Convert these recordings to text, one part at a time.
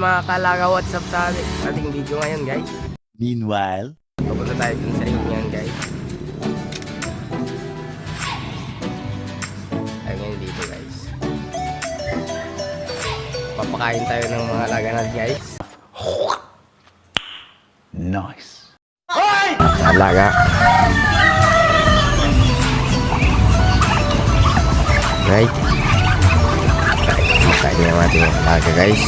mga kalaga, what's up sa ating video ngayon guys. Meanwhile, Papunta tayo dun sa lake ngayon guys. Ay ngayon dito guys. Papakain tayo ng mga alaga natin guys. nice. Alaga. Right. Makain yung ating alaga guys.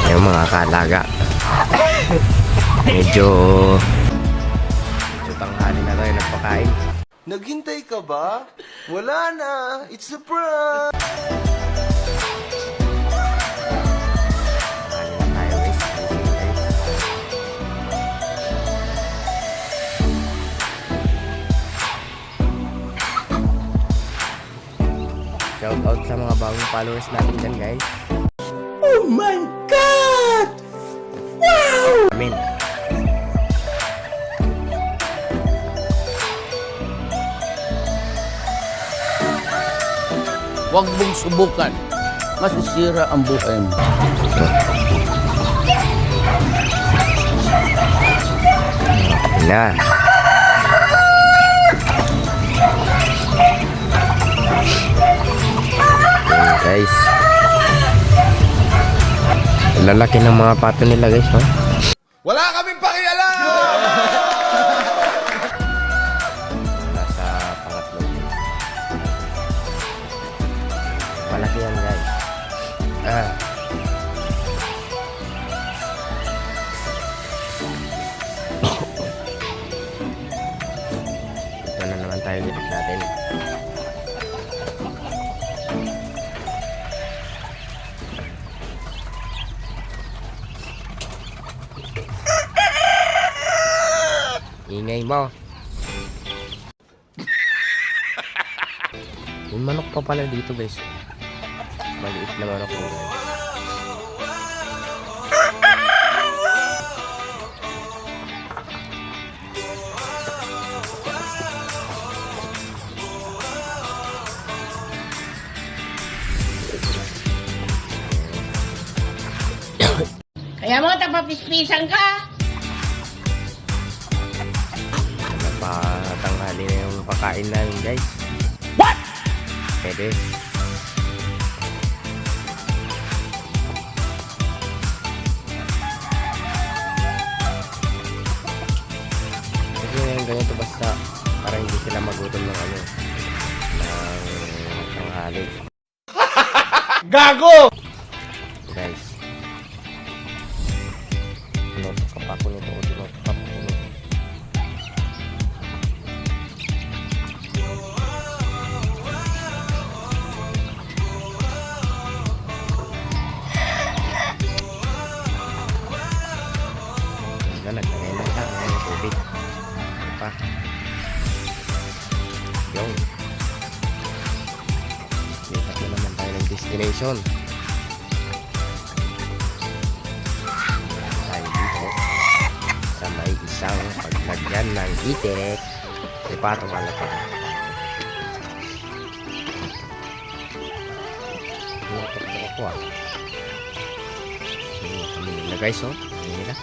Yung mga kaalaga. Medyo tanghali na tayo nagpakain. Naghintay ka ba? Wala na. It's a prank. Kain na tayo guys. Gising, guys. Shout out sa mga bagong followers natin dyan guys. Oh my God! Amin. Huwag mong subukan. Masisira ang buhay mo. Na. Ayan guys. Lalaki ng mga pato nila guys, no? Wala kaming pakialam! Nasa pangatlo. Malaki yan guys. Ito na naman tayo lipat natin. Ingay mo. Yung manok pa pala dito guys. Maliit na manok po. Kaya mo, tapapispisan ka! Napatanghali na yung pakain namin guys. What? Pwede. Kasi ngayon ganito basta para hindi sila magutom ng ano ng tanghali. Gago! Guys. Tinutok pa ako nito. Tinutok pa ako nito. Nagkagay lang siya ng tubig. Ano pa? Yung lipat na naman tayo ng destination. Tayo dito sa may isang paglagyan ng itik. Ipatong ala pa. Ito ako ah. Kami nila guys oh. Kami nila.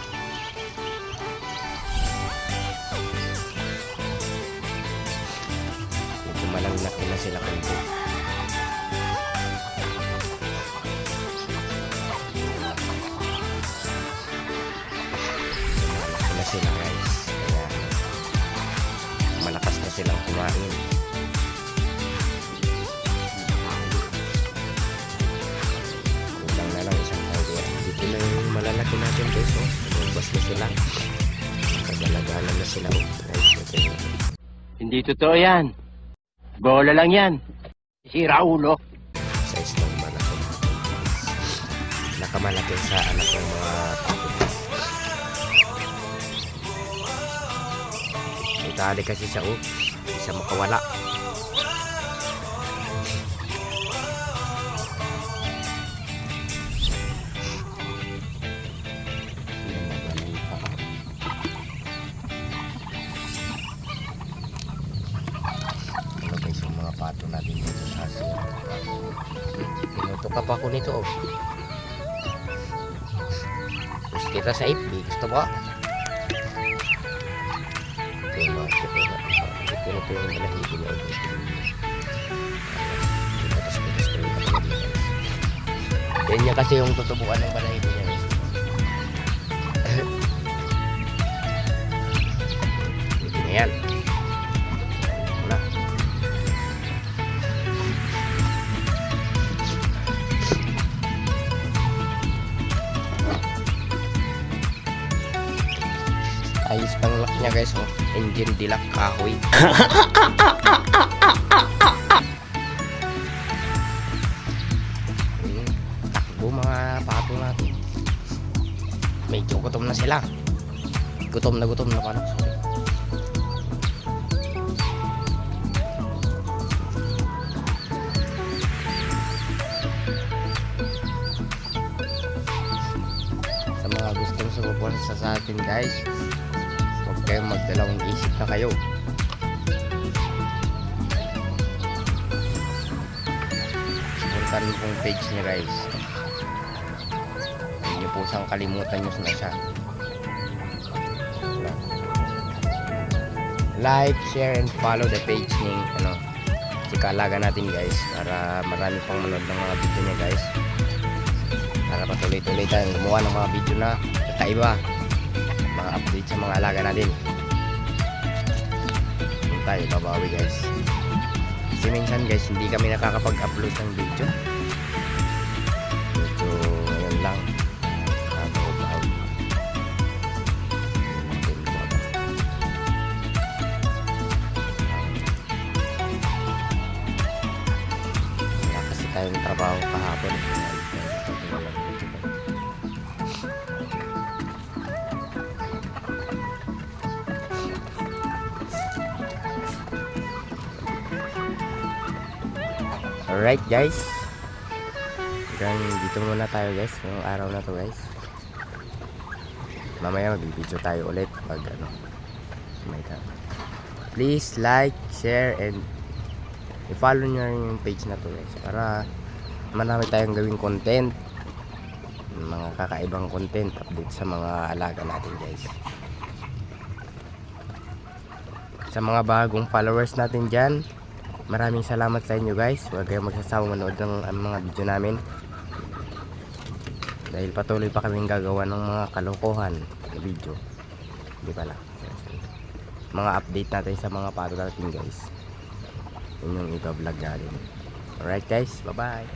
Malalaki na sila kanto. Malaki na sila guys. Kaya malakas na silang kumain. Kulang na lang isang tao. Dito na yung malalaki natin guys. Oh. Lumabas na sila. Kagalagalan na sila. Oh. Guys, okay. Hindi totoo yan. Bola lang yan. Sira ulo. Size ng malaki. Nakamalaki sa anak ng mga pato. Itali kasi siya oh. Hindi siya makawala. pa ko nito. Oh. Gusto kita sa FB. Gusto mo? Ito yung mga ito yung balahibo niya. Yan niya kasi yung tutubukan ng balahibo niya. Ito na yan. Wala. Ayos pang lock niya guys. Oh. Engine dilak kahoy. Takbo mga pato natin. Medyo gutom na sila. Gutom na pala. Sorry. Sa mga gustong sumuporta sa atin guys, huwag kayong magdalawang isip na kayo. Suportahan mo pong page niya guys. Huwag niyo po siyang kalimutan nyo na siya. Like, share, and follow the page ng si Kaalaga natin guys, para marami pang manood ng mga video niya guys, para patuloy-tuloy tayong gumawa ng mga video na kakaiba, mga update sa mga alaga natin. Hindi tayo babawi guys, kasi minsan guys hindi kami nakakapag-upload ng video. Medyo ngayon lang tayong trabaho kahapon. Alright guys, hanggang dito muna tayo guys ngayong araw na to guys. Mamaya magbibideo tayo ulit pag may time. Please like, share, and i-follow nyo yung page na to guys, para marami tayong gawing content, mga kakaibang content, update sa mga alaga natin guys. Sa mga bagong followers natin dyan, maraming salamat sa inyo guys. Huwag kayong magsasawang manood ng mga video namin, dahil patuloy pa kaming gagawa ng mga kalokohan na video. Hindi pala, mga update natin sa mga pato natin guys, yun yung iba vlog natin. Alright guys, bye bye.